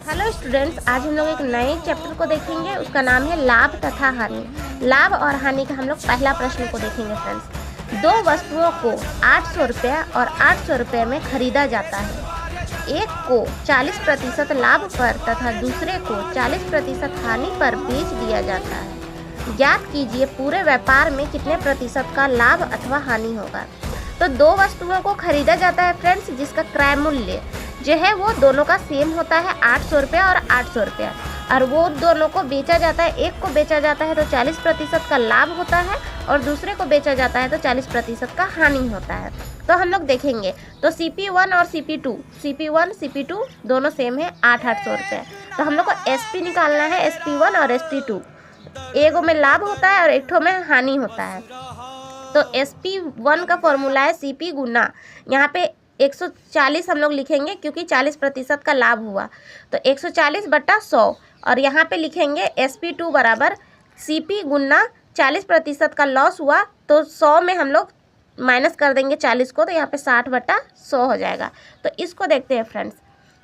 Hello students, आज हम लोग एक नए चैप्टर को देखेंगे। उसका नाम है लाभ तथा हानि। लाभ और हानि का हम लोग पहला प्रश्न को देखेंगे फ्रेंड्स। दो वस्तुओं को 800 रुपये और 800 रुपये में खरीदा जाता है। एक को 40% लाभ पर तथा दूसरे को 40% हानि पर बेच दिया जाता है। ज्ञात कीजिए पूरे व्यापार में कितने प्रतिशत का लाभ अथवा हानि होगा। तो दो वस्तुओं को खरीदा जाता है फ्रेंड्स, जिसका क्रय मूल्य जो है वो दोनों का सेम होता है 800 रुपये और 800 रुपये, और वो दोनों को बेचा जाता है। एक को बेचा जाता है तो 40% का लाभ होता है और दूसरे को बेचा जाता है तो 40% का हानि होता है। तो हम लोग देखेंगे तो CP1 और CP1 CP2 दोनों सेम है 800 रुपये। तो हम लोग को SP निकालना है, SP1 और SP2। एगो में लाभ होता है और एक ठो में हानि होता है। तो SP1 का फॉर्मूला है CP गुना, यहाँ पे 140 हम लोग लिखेंगे क्योंकि 40% का लाभ हुआ, तो 140/100। और यहाँ पे लिखेंगे SP2 बराबर CP गुना 40% का लॉस हुआ, तो 100 में हम लोग माइनस कर देंगे 40 को, तो यहाँ पे 60/100 हो जाएगा। तो इसको देखते हैं फ्रेंड्स।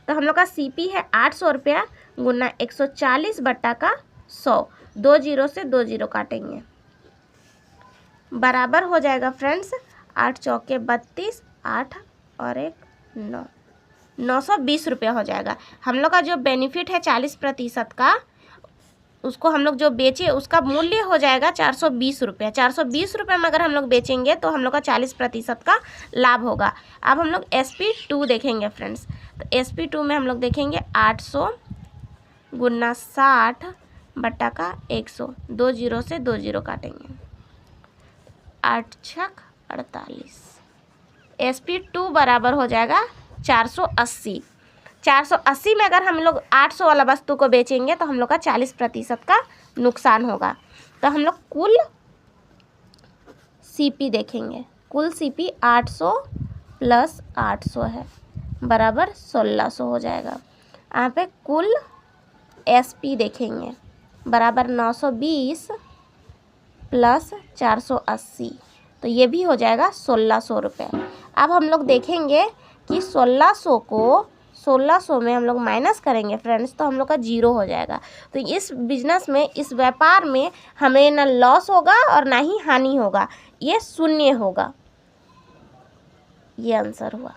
तो हम लोग का CP है 800 रुपया गुना 140/100, 2 जीरो से 2 जीरो काटेंगे, बराबर हो जाएगा फ्रेंड्स 8 चौके 32, 8 और 1 9, 920 रुपये हो जाएगा। हम लोग का जो बेनिफिट है 40% का, उसको हम लोग जो बेचे उसका मूल्य हो जाएगा 420 रुपये। 420 रुपये में अगर हम लोग बेचेंगे तो हम लोग का 40% का लाभ होगा। अब हम लोग SP2 देखेंगे फ्रेंड्स। तो SP2 में हम लोग देखेंगे 800 गुना 60/100, 2 जीरो से 2 जीरो काटेंगे, 8 छक 48। SP2 बराबर हो जाएगा 480। 480 में अगर हम लोग 800 वाला वस्तु को बेचेंगे तो हम लोग का 40% का नुकसान होगा। तो हम लोग कुल CP देखेंगे। कुल CP 800 + 800 है, बराबर 1600 हो जाएगा। यहाँ पे कुल SP देखेंगे, बराबर 920 + 480, तो ये भी हो जाएगा 1600 रुपये। अब हम लोग देखेंगे कि 1600 में हम लोग माइनस करेंगे फ्रेंड्स, तो हम लोग का 0 हो जाएगा। तो इस बिजनेस में, इस व्यापार में हमें ना लॉस होगा और ना ही हानि होगा, ये शून्य होगा। ये आंसर हुआ।